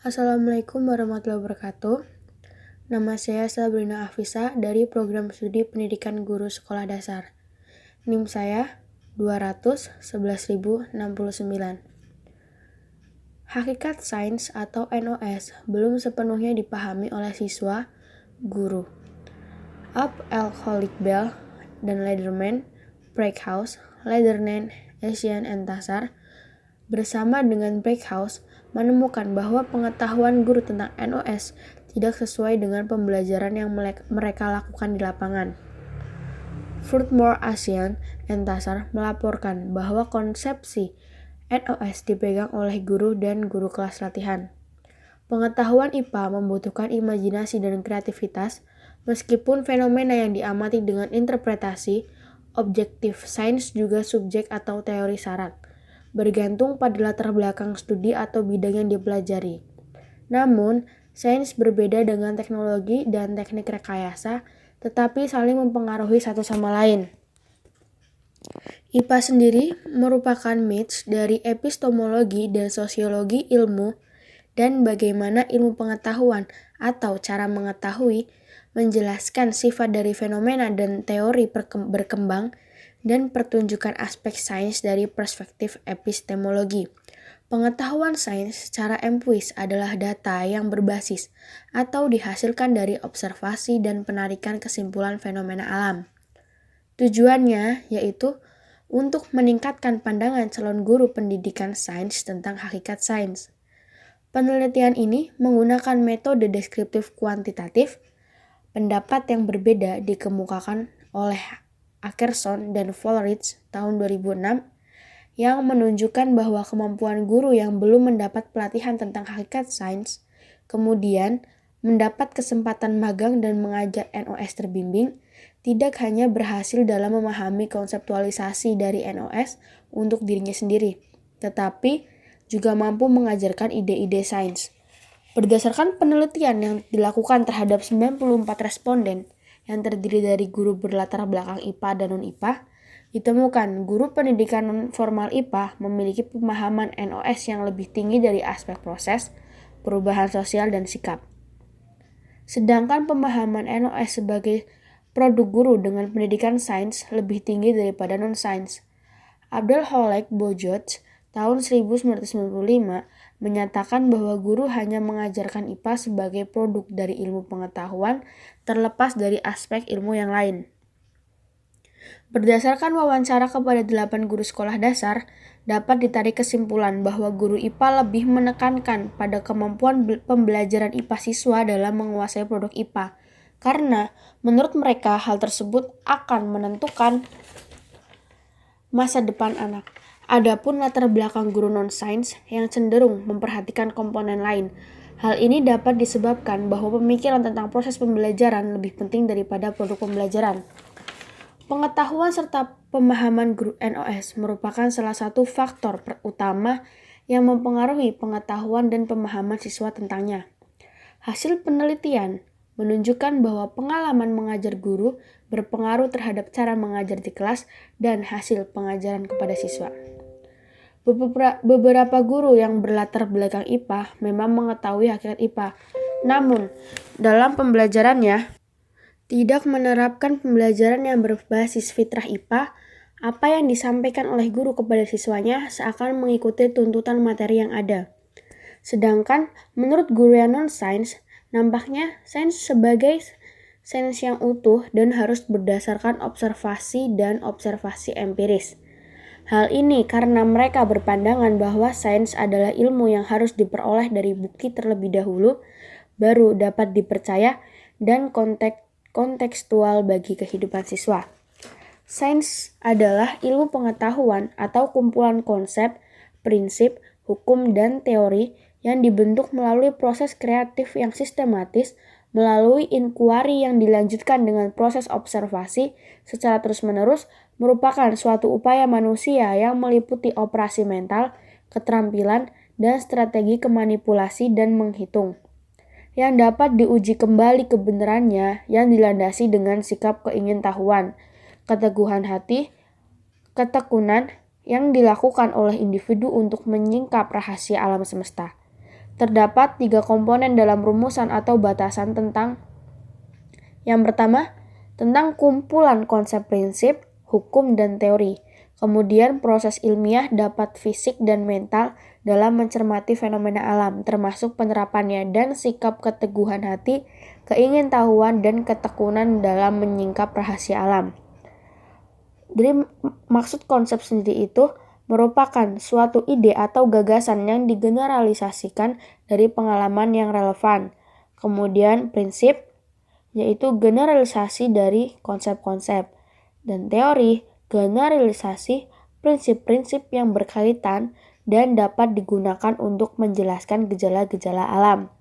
Assalamualaikum warahmatullahi wabarakatuh. Nama saya Sabrina Afisa dari Program Studi Pendidikan Guru Sekolah Dasar. NIM saya 211.069. Hakikat sains atau NOS belum sepenuhnya dipahami oleh siswa, guru. Up Alcoholic Bell dan Lederman, Breakhouse, Lederman, Asian and Tassar bersama dengan Breakhouse menemukan bahwa pengetahuan guru tentang NOS tidak sesuai dengan pembelajaran yang mereka lakukan di lapangan. Furthermore, Asian and Tassar melaporkan bahwa konsepsi NOS dipegang oleh guru dan guru kelas latihan. Pengetahuan IPA membutuhkan imajinasi dan kreativitas, meskipun fenomena yang diamati dengan interpretasi objektif sains juga subjek atau teori syarat, bergantung pada latar belakang studi atau bidang yang dipelajari. Namun, sains berbeda dengan teknologi dan teknik rekayasa, tetapi saling mempengaruhi satu sama lain. IPA sendiri merupakan mix dari epistemologi dan sosiologi ilmu dan bagaimana ilmu pengetahuan atau cara mengetahui menjelaskan sifat dari fenomena dan teori berkembang dan pertunjukan aspek sains dari perspektif epistemologi. Pengetahuan sains secara empiris adalah data yang berbasis atau dihasilkan dari observasi dan penarikan kesimpulan fenomena alam. Tujuannya yaitu untuk meningkatkan pandangan calon guru pendidikan sains tentang hakikat sains. Penelitian ini menggunakan metode deskriptif kuantitatif. Pendapat yang berbeda dikemukakan oleh Ackerson dan Vollrich tahun 2006 yang menunjukkan bahwa kemampuan guru yang belum mendapat pelatihan tentang hakikat sains kemudian mendapat kesempatan magang dan mengajar NOS terbimbing tidak hanya berhasil dalam memahami konseptualisasi dari NOS untuk dirinya sendiri, tetapi juga mampu mengajarkan ide-ide sains. Berdasarkan penelitian yang dilakukan terhadap 94 responden yang terdiri dari guru berlatar belakang IPA dan non-IPA, ditemukan guru pendidikan non-formal IPA memiliki pemahaman NOS yang lebih tinggi dari aspek proses, perubahan sosial, dan sikap. Sedangkan pemahaman NOS sebagai produk guru dengan pendidikan sains lebih tinggi daripada non-sains. Abdelholek Bojot tahun 1995 menyatakan bahwa guru hanya mengajarkan IPA sebagai produk dari ilmu pengetahuan terlepas dari aspek ilmu yang lain. Berdasarkan wawancara kepada 8 guru sekolah dasar, dapat ditarik kesimpulan bahwa guru IPA lebih menekankan pada kemampuan pembelajaran IPA siswa dalam menguasai produk IPA, karena menurut mereka hal tersebut akan menentukan masa depan anak. Adapun latar belakang guru non-sains yang cenderung memperhatikan komponen lain. Hal ini dapat disebabkan bahwa pemikiran tentang proses pembelajaran lebih penting daripada produk pembelajaran. Pengetahuan serta pemahaman guru NOS merupakan salah satu faktor utama yang mempengaruhi pengetahuan dan pemahaman siswa tentangnya. Hasil penelitian menunjukkan bahwa pengalaman mengajar guru berpengaruh terhadap cara mengajar di kelas dan hasil pengajaran kepada siswa. Beberapa guru yang berlatar belakang IPA memang mengetahui hakikat IPA, namun dalam pembelajarannya tidak menerapkan pembelajaran yang berbasis fitrah IPA. Apa yang disampaikan oleh guru kepada siswanya seakan mengikuti tuntutan materi yang ada. Sedangkan menurut guru yang non-sains, nampaknya sains sebagai sains yang utuh dan harus berdasarkan observasi dan observasi empiris. Hal ini karena mereka berpandangan bahwa sains adalah ilmu yang harus diperoleh dari bukti terlebih dahulu, baru dapat dipercaya dan kontekstual bagi kehidupan siswa. Sains adalah ilmu pengetahuan atau kumpulan konsep, prinsip, hukum, dan teori yang dibentuk melalui proses kreatif yang sistematis, melalui inkuari yang dilanjutkan dengan proses observasi secara terus-menerus, merupakan suatu upaya manusia yang meliputi operasi mental, keterampilan, dan strategi kemanipulasi dan menghitung, yang dapat diuji kembali kebenarannya yang dilandasi dengan sikap keingintahuan, keteguhan hati, ketekunan yang dilakukan oleh individu untuk menyingkap rahasia alam semesta. Terdapat 3 komponen dalam rumusan atau batasan tentang yang pertama, tentang kumpulan konsep prinsip, hukum, dan teori. Kemudian proses ilmiah dapat fisik dan mental dalam mencermati fenomena alam, termasuk penerapannya dan sikap keteguhan hati, keingintahuan, dan ketekunan dalam menyingkap rahasia alam. Jadi maksud konsep sendiri itu merupakan suatu ide atau gagasan yang digeneralisasikan dari pengalaman yang relevan. Kemudian prinsip, yaitu generalisasi dari konsep-konsep. Dan teori, generalisasi prinsip-prinsip yang berkaitan dan dapat digunakan untuk menjelaskan gejala-gejala alam.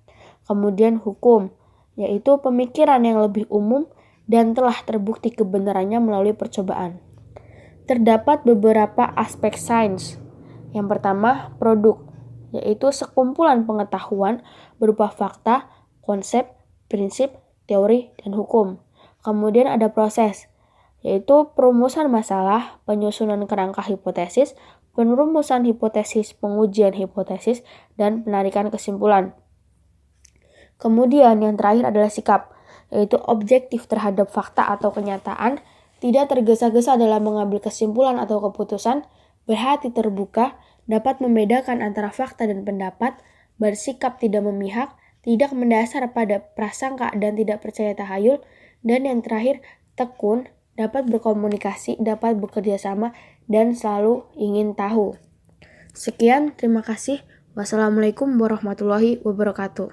Kemudian hukum, yaitu pemikiran yang lebih umum dan telah terbukti kebenarannya melalui percobaan. Terdapat beberapa aspek sains. Yang pertama, produk, yaitu sekumpulan pengetahuan berupa fakta, konsep, prinsip, teori, dan hukum. Kemudian ada proses, yaitu perumusan masalah, penyusunan kerangka hipotesis, penrumusan hipotesis, pengujian hipotesis, dan penarikan kesimpulan. Kemudian yang terakhir adalah sikap, yaitu objektif terhadap fakta atau kenyataan, tidak tergesa-gesa dalam mengambil kesimpulan atau keputusan, berhati terbuka, dapat membedakan antara fakta dan pendapat, bersikap tidak memihak, tidak mendasar pada prasangka dan tidak percaya tahayul, dan yang terakhir, tekun, dapat berkomunikasi, dapat bekerja sama, dan selalu ingin tahu. Sekian, terima kasih. Wassalamualaikum warahmatullahi wabarakatuh.